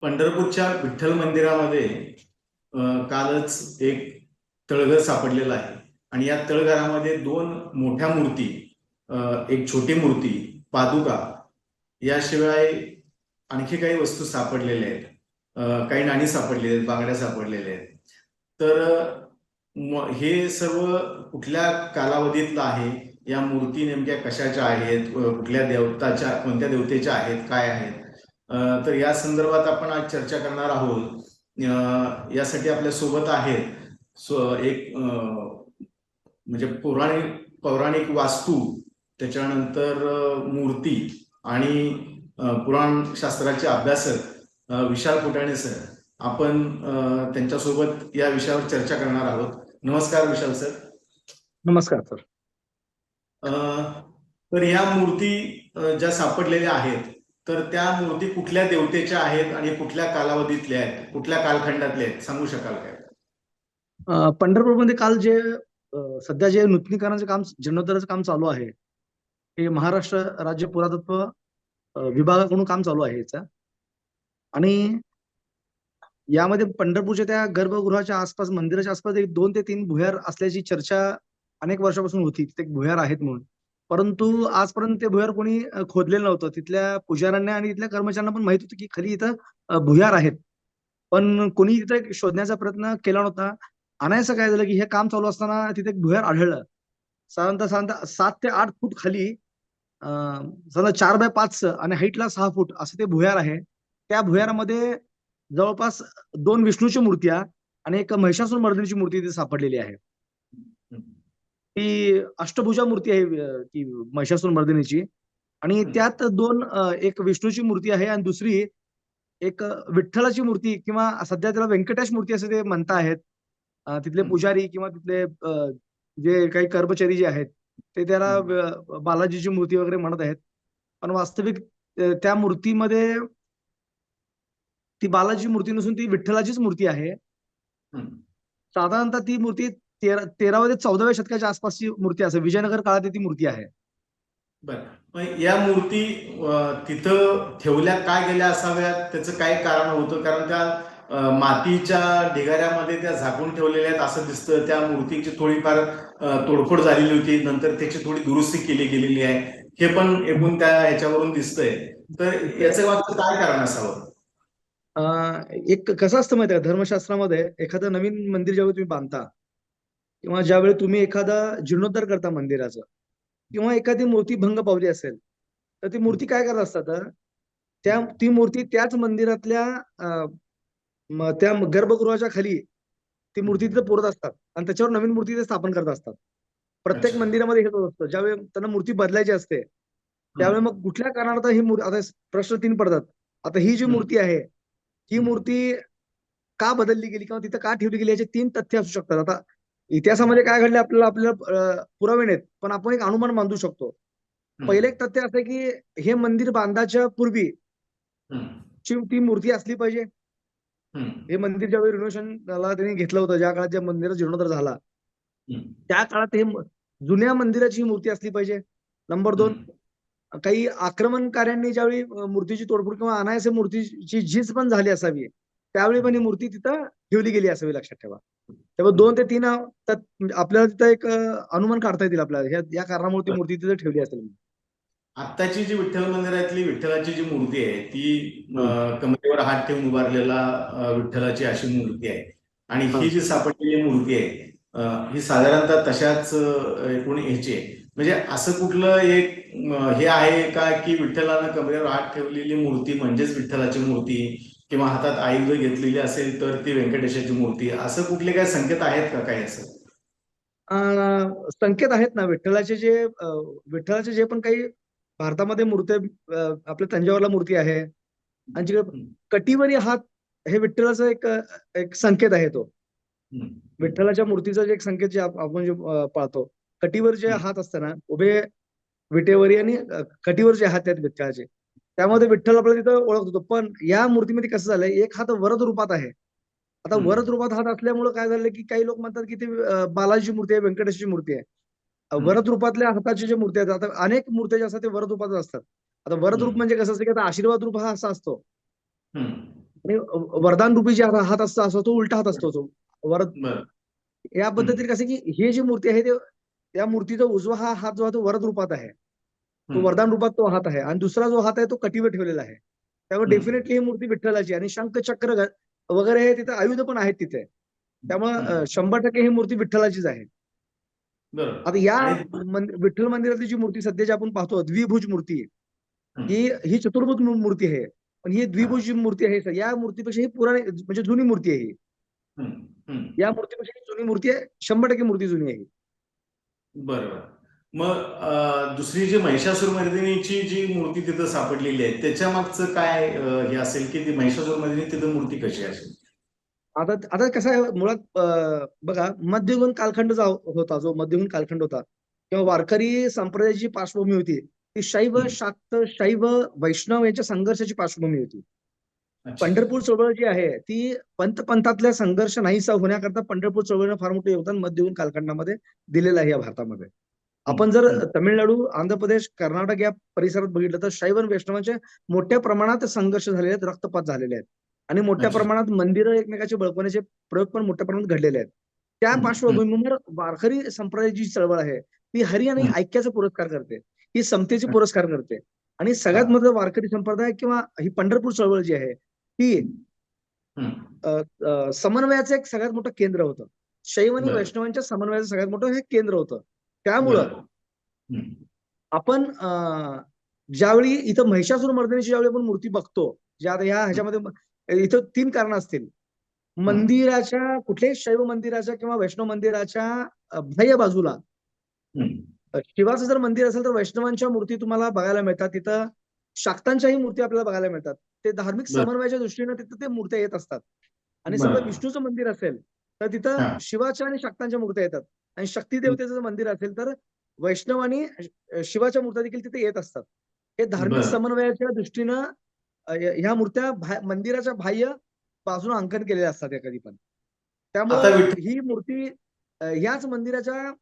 पंढरपूरच्या विठ्ठल मंदिरामध्ये कालच एक तळघर सापडलेलं आहे आणि या तळघरामध्ये दोन मोठ्या मूर्ती, एक छोटी मूर्ती, पादुका याशिवाय आणखी काही वस्तू सापडलेल्या आहेत. काही नाणी सापडलेल्या आहेत, बांगड्या सापडलेल्या आहेत. तर हे सर्व कुठल्या कालावधीतलं आहे? या मूर्ती नेमक्या कशाच्या आहेत, कुठल्या देवताच्या, कोणत्या देवतेच्या आहेत, काय आहेत? तर या संदर्भात आपण आज चर्चा करणार आहोत. यासाठी आपल्या सोबत आहेत एक म्हणजे पौराणिक वास्तू, त्याच्यानंतर मूर्ती आणि पुराण शास्त्राचे अभ्यासक विशाल कुटाणे सर. आपण त्यांच्यासोबत या विषयावर चर्चा करणार आहोत. नमस्कार विशाल सर. नमस्कार सर. तर या मूर्ती ज्या सापडलेल्या आहेत, तर त्या मूर्ती कुठल्या देवतेच्या आहेत आणि कुठल्या कालावधीतल्या आहेत, कुठल्या कालखंडातल्या आहेत, सांगू शकाल काय? पंढरपूरमध्ये काल जे सध्या जे नूतनीकरणाचे काम, जीर्णोद्धाराचं काम चालू आहे, हे महाराष्ट्र राज्य पुरातत्व विभागाकडून काम चालू आहे याचं. आणि यामध्ये पंढरपूरच्या त्या गर्भगृहाच्या आसपास, मंदिराच्या आसपास एक 2 ते 3 भुयार असल्याची चर्चा अनेक वर्षापासून होती. तिथे एक भुयार आहेत म्हणून, परंतु आजपर्यंत ते भुयार कोणी खोदलेलं नव्हतं. तिथल्या पुजाऱ्यांना आणि तिथल्या कर्मचाऱ्यांना पण माहित होतं की खाली इथं भुयार आहेत, पण कोणी तिथे शोधण्याचा प्रयत्न केला नव्हता. आणायचं काय झालं की हे काम चालू असताना तिथे एक भुयार आढळलं. साधारणतः 7 ते 8 फूट खाली, समजा 4 बाय 5 आणि हाईटला 6 फूट असं ते भुयार आहे. त्या भुयारामध्ये जवळपास 2 विष्णूची मूर्त्या आणि एक महिषासूर मर्दिनीची मूर्ती तिथे सापडलेली आहे. ती अष्टभुजा मूर्ती आहे, ती महिषासूर मर्दिनीची. आणि त्यात एक विष्णूची मूर्ती आहे आणि दुसरी एक विठ्ठलाची मूर्ती, किंवा सध्या त्याला व्यंकटेश मूर्ती असं ते म्हणता आहेत तिथले पुजारी किंवा तिथले जे काही कर्मचारी जे आहेत ते त्याला बालाजीची मूर्ती वगैरे म्हणत आहेत. पण वास्तविक त्या मूर्तीमध्ये ती बालाजी मूर्ती नसून ती विठ्ठलाचीच मूर्ती आहे. साधारणतः ती मूर्ती 13व्या ते 14व्या शतकाच्या आसपासची मूर्ती असेल. विजयनगर काळात ती मूर्ती आहे. बरं, या मूर्ती तिथं ठेवल्या काय गेल्या असाव्यात, त्याचं काय कारण होतं? कारण त्या मातीच्या ढिगाऱ्यामध्ये त्या झाकून ठेवलेल्या आहेत असं दिसतं. त्या मूर्तीची थोडीफार तोडफोड झालेली होती, नंतर त्याची थोडी दुरुस्ती केली गेलेली आहे, हे पण एकूण त्या ह्याच्यावरून दिसतंय. तर याचं मागचं काय कारण असावं? एक कसं असतं माहिती आहे का, धर्मशास्त्रामध्ये एखादं नवीन मंदिर ज्यावेळी तुम्ही बांधता किंवा ज्यावेळी तुम्ही एखादा जीर्णोद्धार करता मंदिराचं, किंवा एखादी मूर्ती भंग पावली असेल, तर ती मूर्ती काय करत असतात, ती मूर्ती त्याच मंदिरातल्या त्या गर्भगृहाच्या खाली ती मूर्ती तिथे पुरत असतात आणि त्याच्यावर नवीन मूर्ती ते स्थापन करत असतात. प्रत्येक मंदिरामध्ये हेच असतं. ज्यावेळी त्यांना मूर्ती बदलायची असते त्यावेळी मग कुठल्या कारणार्थ ही मूर्ती, आता प्रश्न 3 पडतात. आता ही जी मूर्ती आहे, ही मूर्ती का बदलली गेली किंवा तिथं का ठेवली गेली, याचे 3 तथ्य असू शकतात. आता इतिहासामध्ये काय घडले आपल्याला पुरावे नाहीत, पण आपण एक अनुमान बांधू शकतो. पहिले एक तथ्य असं की हे मंदिर बांधायच्या पूर्वी ती मूर्ती असली पाहिजे. हे मंदिर ज्यावेळी रिनोव्हेशनला त्यांनी घेतलं होतं, ज्या काळात ज्या मंदिराचा जीर्णोद्धार झाला त्या काळात हे जुन्या मंदिराची मूर्ती असली पाहिजे. नंबर 2, काही आक्रमणकार्यांनी ज्यावेळी मूर्तीची तोडफोड किंवा अनायासे मूर्तीची झीज पण झाली असावी, त्यावेळी पण ही मूर्ती तिथं ठेवली गेली असावी, लक्षात ठेवा. तेव्हा 2 ते 3 आपल्याला तिथं एक अनुमान काढता येतील आपल्याला, या कारणामुळे ती मूर्ती तिथे ठेवली असेल. आत्ताची जी विठ्ठल मंदिरातली विठ्ठलाची जी मूर्ती आहे ती कमरेवर हात ठेवून उभारलेला विठ्ठलाची अशी मूर्ती आहे. आणि ही जी सापडलेली मूर्ती आहे ही साधारणतः तशाच एकूण ह्याची आहे. म्हणजे असं कुठलं एक हे आहे का की विठ्ठलानं कमरेवर हात ठेवलेली मूर्ती म्हणजेच विठ्ठलाची मूर्ती, किंवा हातात आयुध घेतलेली असेल तर ती व्यंकटेशाची मूर्ती, असं कुठले काय संकेत आहेत का काही असं? संकेत आहेत ना. विठ्ठलाचे जे पण काही भारतामध्ये मूर्ती, आपल्या तंजावरला मूर्ती आहे आणि जिकडे कटिवरी हात, हे विठ्ठलाचा एक संकेत आहे. तो विठ्ठलाच्या मूर्तीचा जे एक संकेत जे आपण जे पाळतो, कटिवर जे हात असताना उभे विटेवरी आणि कटिवर जे हात आहेत विठ्ठलाचे, त्यामध्ये विठ्ठल आपल्याला तिथं ओळखत होतो. पण या मूर्तीमध्ये कसं झालंय, एक हात वरद रूपात आहे. आता वरद रूपात हात असल्यामुळे काय झालं की काही लोक म्हणतात की ते बालाजीची मूर्ती आहे, व्यंकटेशची मूर्ती आहे. वरद रूपातल्या हाताची जे मूर्ती आहेत, आता अनेक मूर्त्या ज्या असतात ते वरद रूपात असतात. आता वरद रूप म्हणजे कसं असतं की आता आशीर्वाद रूप हा असा असतो आणि वरदान रूपी जे हात असतो असतो तो उलटा हात असतो तो वरद. बरं. या हम्म, पद्धतीने कसं की हे जी मूर्ती आहे ते त्या मूर्तीचा उजवा हा हात जो आहे तो वरद रूपात आहे, तो हम्म, वरदान रूपात तो हात आहे, आणि दुसरा जो हात आहे तो कटीवर ठेवलेला आहे. त्यामुळे हम्म, डेफिनेटली ही मूर्ती विठ्ठलाची आहे. आणि शंख चक्र वगैरे हे तिथे आयुध पण आहेत तिथे. त्यामुळे हम्म. 100% ही मूर्ती विठ्ठलाचीच आहे. बरोबर. आता या आणि विठ्ठल मंदिरातली जी मूर्ती सध्या जी आपण पाहतो द्विभुज मूर्ती, हम्म, ही ही चतुर्भुज मूर्ती आहे. पण ही हा, द्विभुज जी मूर्ती आहे या मूर्तीपेक्षा ही पुराणी म्हणजे जुनी मूर्ती आहे ही. हम्म, हम्म. या मूर्तीपेक्षा ही जुनी मूर्ती आहे, 100% मूर्ती जुनी आहे. बरोबर. मग दुसरी जी महिषासुरमर्दिनीची जी मूर्ती तिथं सापडलेली आहे त्याच्या मागचं काय हे असेल की ती महिषासुरमर्दिनी तिथं मूर्ती कशी असेल? आता आता कसं आहे मुळात बघा मध्ययुगीन कालखंड जो होता, जो मध्ययुगीन कालखंड होता किंवा वारकरी संप्रदायाची पार्श्वभूमी होती, ती शैव हम्म, शाक्त शैव वैष्णव यांच्या संघर्षाची पार्श्वभूमी होती. अच्छा. पंढरपूर चळवळ जी आहे ती पंथातल्या संघर्ष नाहीसा होण्याकरता पंढरपूर चळवळीनं फार मोठं योगदान मध्ययुगीन कालखंडामध्ये दिलेलं आहे या भारतामध्ये. हम्म, आपण जर हम्म, तामिळनाडू, आंध्र प्रदेश, कर्नाटक या परिसरात बघितलं तर शैव आणि वैष्णवांचे मोठ्या प्रमाणात संघर्ष झालेले आहेत, रक्तपात झालेले आहेत. आणि मोठ्या अच्छा. प्रमाणात मंदिरं एकमेकाचे बळकवण्याचे प्रयोग पण मोठ्या प्रमाणात घडलेले आहेत. त्या हम्म, हम्म, पार्श्वभूमीवर वारकरी संप्रदायाची जी चळवळ आहे ती हरी आणि हम्म, ऐक्याचा पुरस्कार करते, ही समतेचे पुरस्कार करते. आणि हा, सगळ्यात महत्त्वाचं वारकरी संप्रदाय किंवा ही पंढरपूर चळवळ जी आहे ती हम्म, समन्वयाचं एक सगळ्यात मोठं केंद्र होतं. शैव आणि बरं, वैष्णवांच्या समन्वयाचं सगळ्यात मोठं हे केंद्र होतं. त्यामुळं बरं. हम्म, आपण ज्यावेळी इथं महिषासुरमर्दिनीची ज्यावेळी आपण मूर्ती बघतो, ज्या आता ह्याच्यामध्ये इथं 3 कारणं असतील. हम्म, मंदिराच्या कुठल्याही शैव मंदिराच्या किंवा वैष्णव मंदिराच्या बाह्य बाजूला हम्म, शिवाचं जर मंदिर असेल तर वैष्णवांच्या मूर्ती तुम्हाला बघायला मिळतात. तिथं शाक्तांच्याही मूर्ती आपल्याला बघायला मिळतात. ते धार्मिक बरं, समन्वयाच्या दृष्टीने तिथं ते मूर्त्या येत असतात. आणि समजा बरं. विष्णूचं मंदिर असेल तर तिथं हा, शिवाच्या आणि शाक्तांच्या मूर्त्या येतात. आणि शक्ती हम्म, देवतेचं जर मंदिर असेल तर वैष्णव आणि शिवाच्या मूर्त्या देखील तिथे येत असतात. हे धार्मिक बरं, समन्वयाच्या दृष्टीनं ह्या मूर्त्या मंदिराच्या बाह्य बाजूने अंकन केलेल्या असतात या कधी पण. आता त्यामुळं विठ्ठल ही मूर्ती ह्याच मंदिराच्या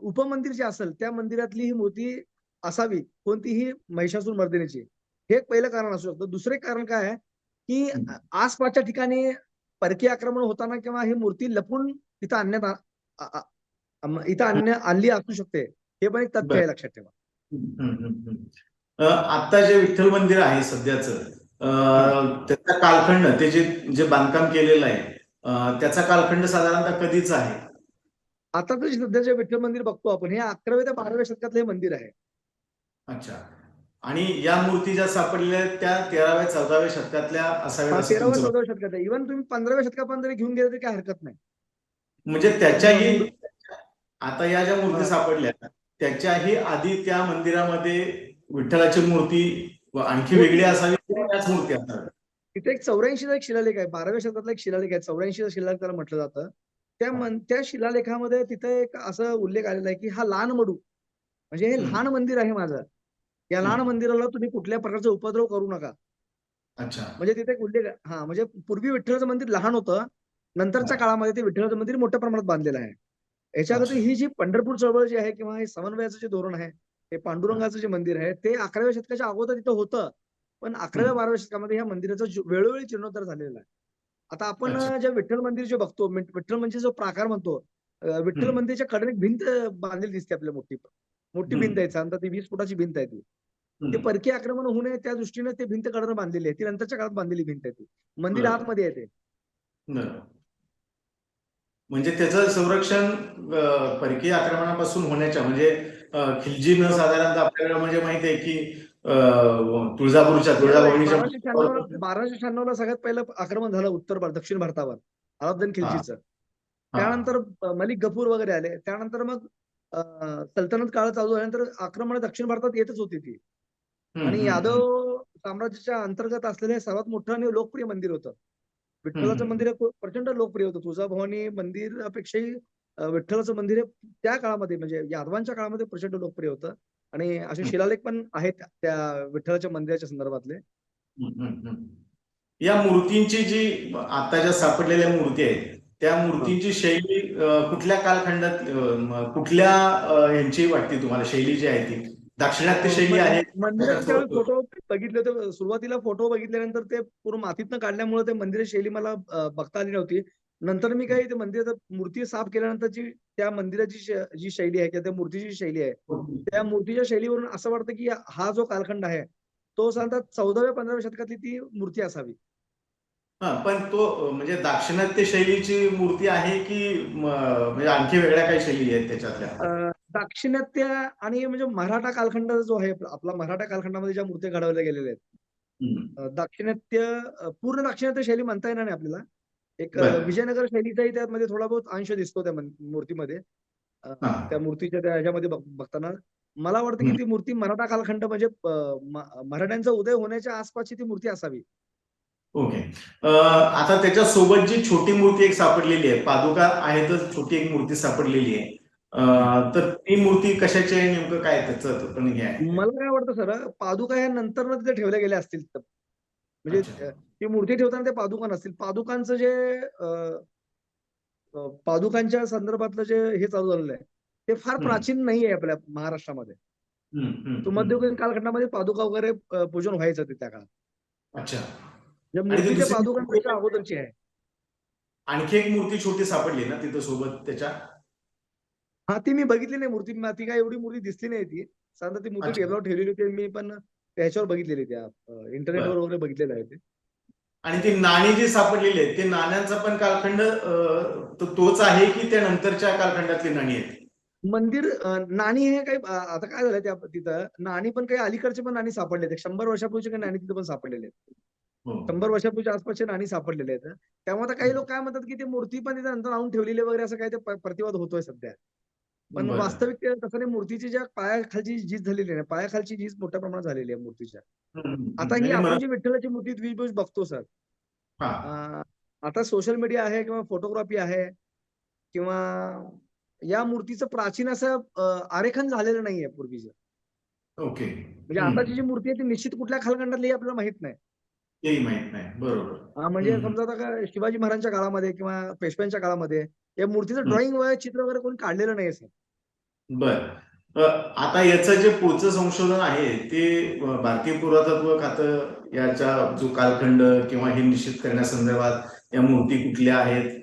उपमंदिर जे असेल त्या मंदिरातली ही मूर्ती असावी कोणतीही महिषासूर मर्दिनीची, हे एक पहिलं कारण असू शकतं. दुसरे कारण काय आहे की हम्म, आसपासच्या ठिकाणी परकीय आक्रमण होताना किंवा ही मूर्ती लपून इथं आणण्यात इथं आणली असू शकते. हे पण एक तथ्य बरं. आहे, लक्षात ठेवा. हम्म, हम्म, हम्म. आता जे विठ्ठल मंदिर आहे सध्याचं हा. त्याचा कालखंड ते जे जे बांधकाम केलेलं आहे त्याचा कालखंड साधारणतः कधीच आहे? आता तर सध्या जे विठ्ठल मंदिर बघतो आपण हे 11व्या ते 12व्या शतकातलं हे मंदिर आहे. अच्छा. आणि या मूर्ती ज्या सापडलेल्या आहेत त्या 13व्या 14व्या शतकातल्या असाव्यात हा, असं 13व्या तुमचं म्हणणं. 14व्या शतकात आहे. इव्हन तुम्ही 15व्या शतकापर्यंत जरी घेऊन गेले तरी काही हरकत नाही. म्हणजे मूळ त्याच्याही आता या ज्या मूर्ती हा. सापडल्या त्याच्याही आधी त्या मंदिरामध्ये विठ्ठलाची मूर्ती आणखी वेगळी होती. असावी किंवा त्याच मूर्ती असाव्या? तिथे एक 84चा एक शिलालेख आहे, 12व्या शतकातला एक शिलालेख आहे, 84चा शिलालेख त्याला म्हटलं जातं. त्या शिलालेखामध्ये तिथे एक असं उल्लेख आलेला आहे की हा लहान मडू म्हणजे हे हम्म, लहान मंदिर आहे माझं. या लहान हम्म. मंदिराला तुम्ही कुठल्या प्रकारचा उपद्रव करू नका. अच्छा. म्हणजे तिथे एक उल्लेख आहे. हा, म्हणजे पूर्वी विठ्ठलाचं मंदिर लहान होतं, नंतरच्या हा, काळामध्ये ते विठ्ठलाचं मंदिर मोठ्या प्रमाणात बांधलेलं आहे. याच्याकरता अच्छा. ही जी पंढरपूर चळवळ जी आहे किंवा हे समन्वयाचं जे धोरण आहे, हे हा, पांडुरंगाचं जे मंदिर आहे ते 11व्या शतकाच्या अगोदर तिथं होतं. पण 11व्या हम्म, 12व्या शतकामध्ये या मंदिराचा वेळोवेळी जीर्णोद्धार झालेला आहे. आता आपण अच्छा. जे विठ्ठल मंदिर जे बघतो, विठ्ठल म्हणजे जो प्राकार म्हणतो, विठ्ठल हम्म, मंदिरच्या कडेने एक भिंत बांधलेली दिसते आपल्याला मोठी. मोठी भिंत हम्म, आहे, साधारणतः ती 20 फुटाची भिंत आहे ती. ते हम्म. परकीय आक्रमण होऊ नये त्या दृष्टीने ते भिंत कडनं बांधलेली आहे. ती नंतरच्या काळात बांधलेली भिंत आहे ती. मंदिर बरोबर, आतमध्ये आहे ते. बरोबर. म्हणजे त्याचं संरक्षण परकीय आक्रमणापासून होण्याच्या म्हणजे खिलजी न साधारणतः आपल्याला म्हणजे माहिती आहे की तुळजापूरच्या बरोबर आहे. तुळजाभवानीच्या 1296ला सगळ्यात पहिलं आक्रमण झालं दक्षिण भारतावर, अलाउद्दीन हा, खिल्जीचं. हा. त्यानंतर मलिक गफूर वगैरे आले. त्यानंतर मग सल्तनत काळ चालू झाल्यानंतर आक्रमण दक्षिण भारतात येतच होती ती. हम्म, आणि हम्म, हम्म, यादव साम्राज्याच्या अंतर्गत असलेलं हे सर्वात मोठं आणि लोकप्रिय मंदिर होतं. हम्म, विठ्ठलाचं हम्म, मंदिर हे प्रचंड लोकप्रिय होतं. तुळजाभवानी मंदिरापेक्षाही विठ्ठलाचं मंदिर हे त्या काळामध्ये म्हणजे यादवांच्या काळामध्ये प्रचंड लोकप्रिय होतं. आणि असे हम्म, शिलालेख पण आहेत त्या विठ्ठलाच्या मंदिराच्या संदर्भातले. हम्म, हम्म, हम्म. या मूर्तींची जी आता ज्या सापडलेल्या मूर्ती आहेत त्या हा. मूर्तींची शैली कुठल्या कालखंडात कुठल्या यांची वाटते तुम्हाला शैली जी आहे ती? दाक्षिणात्य शैली आहे मंदिराचे त्याच्यात ज्यावेळी फोटो बघितले होते, सुरुवातीला फोटो बघितल्यानंतर ते पूर्ण मातीतनं काढल्यामुळे ते मंदिराची शैली मला बघता आली नव्हती. नंतर मी काही ते मंदिराची मूर्ती साफ केल्यानंतरची त्या मंदिराची जी शैली आहे किंवा त्या मूर्तीची शैली आहे, त्या मूर्तीच्या शैलीवरून असं वाटतं की हा जो कालखंड आहे तो साधारणतः 14व्या-15व्या शतकातली ती मूर्ती असावी. हा, पण तो म्हणजे दाक्षिणात्य शैलीची मूर्ती आहे की म्हणजे आणखी वेगळ्या काही शैली आहेत त्याच्यातल्या? दाक्षिणात्य आणि म्हणजे मराठा कालखंड जो आहे आपला मराठा कालखंडामध्ये ज्या मूर्त्या घडवल्या गेलेल्या आहेत, हम्म. दाक्षिणात्य पूर्ण दाक्षिणात्य शैली म्हणता येणार नाही आपल्याला. एक बरं. विजयनगर शैलीचाही त्यामध्ये थोडा बहुत अंश दिसतो त्या मूर्तीमध्ये. हा. त्या मूर्तीच्या त्या ह्याच्यामध्ये बघताना मला वाटतं की हम्म. ती मूर्ती मराठा कालखंड म्हणजे मराठ्यांचा उदय होण्याच्या आसपासची ती मूर्ती असावी. ओके. आता त्याच्या सोबत जी छोटी मूर्ती एक सापडलेली आहे, पादुका आहेतच, छोटी एक मूर्ती सापडलेली आहे. तर ती मूर्ती कशाची आहे, नेमकं काय त्याचं पण हे आहे? मला काय वाटतं सर, पादुका ह्या नंतर तिथे ठेवल्या गेल्या असतील. म्हणजे अच्छा. ती मूर्ती ठेवताना ते पादुका नसतील. पादुकांचं जे पादुकांच्या संदर्भातलं जे हे चालू झालेलं आहे, ते फार हम्म. प्राचीन नाही आहे आपल्या महाराष्ट्रामध्ये. हम्म. तो हम्म. मध्ययुगीन कालखंडामध्ये पादुका वगैरे पूजन व्हायचं ते त्या काळात. अच्छा. म्हणजे आणि ती मूर्ती त्या दुसरी पादुकांपेक्षा अगोदरची आहे. आणखी एक मूर्ती छोटी सापडली ना तिथं सोबत त्याच्या? हा, ती मी बघितली नाही मूर्ती. ती काय एवढी मूर्ती दिसली नाही ती. साधारण ती मूर्ती अच्छा. टेबलावर ठेवलेली होती. मी पण त्याच्यावर बघितलेली त्या इंटरनेटवर बरं. वगैरे बघितलेलं आहे ते. आणि ती नाणी जी सापडलेली आहेत, ते नाण्यांचा पण कालखंड तोच आहे की त्या नंतरच्या कालखंडातली नाणी आहेत? मंदिर नाणी हे काही आता काय झालं त्या तिथं नाणी पण काही अलीकडचे पण नाणी सापडले आहेत. 100 वर्षापूर्वीचे काही नाणी तिथं पण सापडलेले आहेत. हो. 100 वर्षापूर्वीच्या आसपासचे नाणी सापडलेले आहेत. त्यामुळे आता काही लोक काय म्हणतात की ती मूर्ती पण तिथे नंतर आणून ठेवलेली आहे वगैरे, असं काही ते प्रतिवाद होतोय सध्या. पण बरं. वास्तविक तसं नाही. मूर्तीची ज्या पायाखालची झीज झालेली आहे, पायाखालची झीज मोठ्या प्रमाणात झालेली आहे मूर्तीच्या. आता ही म्हणजे मला. आपण जी विठ्ठलाची मूर्ती द्विभुज बघतो सर, हा. आता सोशल मीडिया आहे किंवा फोटोग्राफी आहे किंवा या मूर्तीचं प्राचीन असं आरेखन झालेलं नाहीये पूर्वीचं. ओके. म्हणजे आताची जी मूर्ती आहे ती निश्चित कुठल्या कालखंडातली हे आपल्याला माहित नाही. तेही माहित नाही. बरोबर. म्हणजे समजा आता का शिवाजी महाराजांच्या काळामध्ये किंवा पेशव्यांच्या काळामध्ये या मूर्तीचं ड्रॉइंग वगैरे चित्र वगैरे कोणी काढलेलं नाही सर. बर. आता याचं जे पुढचं संशोधन आहे ते भारतीय पुरातत्व खातं याचा जो कालखंड किंवा हे निश्चित करण्यासंदर्भात या मूर्ती कुठल्या आहेत,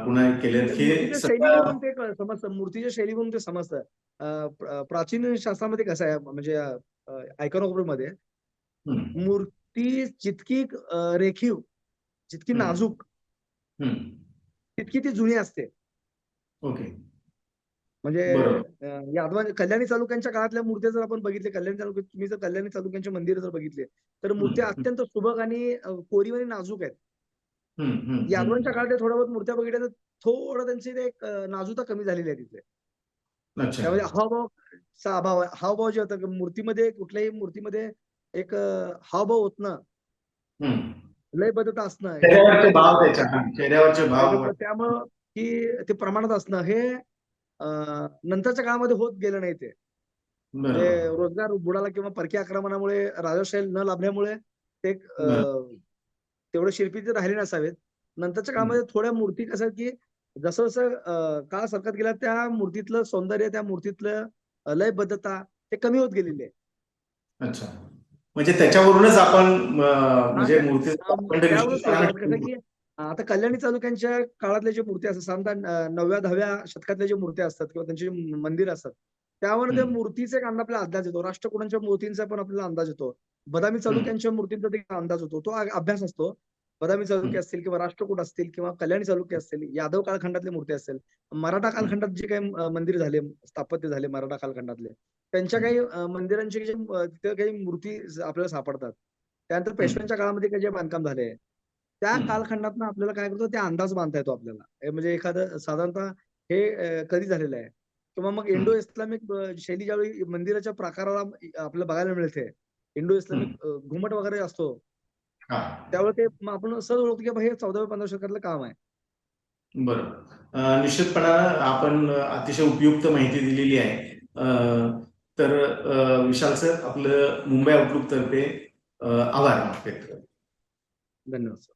पुन्हा केल्यात, हे मूर्तीच्या सगळं. शैलीवरून ते समजतं. मूर्तीच्या शैलीवरून ते समजतं. प्राचीन शास्त्रामध्ये कसं आहे म्हणजे आयकॉनोग्राफीमध्ये हम्म. मूर्ती जितकी रेखीव, जितकी हम्म. नाजूक, हम्म. तितकी ती जुनी असते. ओके. म्हणजे बरोबर. कल्याणी चालुक्यांच्या काळातल्या मूर्त्या जर आपण बघितल्या, कल्याणी चालुक्य तुम्ही जर कल्याणी चालुक्यांचे मंदिर जर बघितले, तर मूर्त्या हम्म. अत्यंत सुबक आणि कोरीव आणि नाजूक आहेत. हम्म. हम्म. यादवांच्या हम्म. काळात थोड्या बहुत मूर्त्या बघितल्या तर थोडं त्यांची ते एक नाजूकता कमी झालेली आहे तिथे. अच्छा. त्यामध्ये हावभावाचा अभाव आहे. हावभाव जे होतं मूर्तीमध्ये, कुठल्याही मूर्तीमध्ये एक हावभाव होतं, हम्म. लयबद्धता असणं, हे चेहऱ्यावरचे महत्वाचं भाव आहे. त्याच्या, चेहऱ्यावरचे भाव. त्यामुळं की ते प्रमाणात असणं हे नंतरच्या काळामध्ये होत गेलं नाही ते. म्हणजे बरोबर. रोजगार बुडाला किंवा परकीय आक्रमणामुळे राजशाही न लाभल्यामुळे ते बरोबर. तेवढे शिल्पी ते राहिले नसावेत. नंतरच्या काळामध्ये थोड्या मूर्ती कसं की जसं जसं काळ सरकत गेला त्या मूर्तीतलं सौंदर्य, त्या मूर्तीतलं लयबद्धता ते कमी होत गेलेली आहे. अच्छा. म्हणजे त्याच्यावरूनच आपण म्हणजे मूर्तीचा कालखंड निश्चित त्यावरूनच करायला कसं की आता कल्याणी चालुक्यांच्या काळातल्या जे मूर्ती असतात, साधारणतः 9व्या-10व्या शतकातल्या जे मूर्त्या असतात किंवा त्यांची मंदिर असतात, त्यावर त्या हम्म. मूर्तीचा एक आपल्याला अंदाज येतो. राष्ट्रकुटांच्या मूर्तींचा पण आपल्याला अंदाज येतो. बदामी हम्म. चालुक्यांच्या मूर्तींचा देखील अंदाज होतो. तो अभ्यास असतो. बदामी चालुक्य हम्म. असतील किंवा राष्ट्रकूट असतील किंवा कल्याणी चालुक्य असतील, यादव कालखंडातले मूर्ती असतील, मराठा हम्म. कालखंडात जे काही मंदिर झाले, स्थापत्य झाले मराठा कालखंडातले, त्यांच्या काही हम्म. मंदिरांची जे तिथे काही मूर्ती आपल्याला सापडतात. त्यानंतर हम्म. पेशव्यांच्या काळामध्ये काही जे बांधकाम झाले, त्या हम्म. कालखंडातनं आपल्याला काय करतो, त्या अंदाज बांधता येतो आपल्याला. म्हणजे एखादं साधारणतः हे कधी झालेलं आहे किंवा मग इंडो हम्म. इस्लामिक शैली ज्यावेळी मंदिराच्या प्रकाराला आपल्याला बघायला मिळते, इंडो हम्म. इस्लामिक घुमट वगैरे असतो, हा. त्यावेळी ते मग आपण सहज ओळखतो की बाबा हे 14व्या-15व्या शतकातलं काम आहे. बरोबर. निश्चितपणानं आपण अतिशय उपयुक्त माहिती दिलेली आहे. तर विशाल सर, आपलं मुंबई आउटलुक तर्फे आभार व्यक्त करतो. धन्यवाद.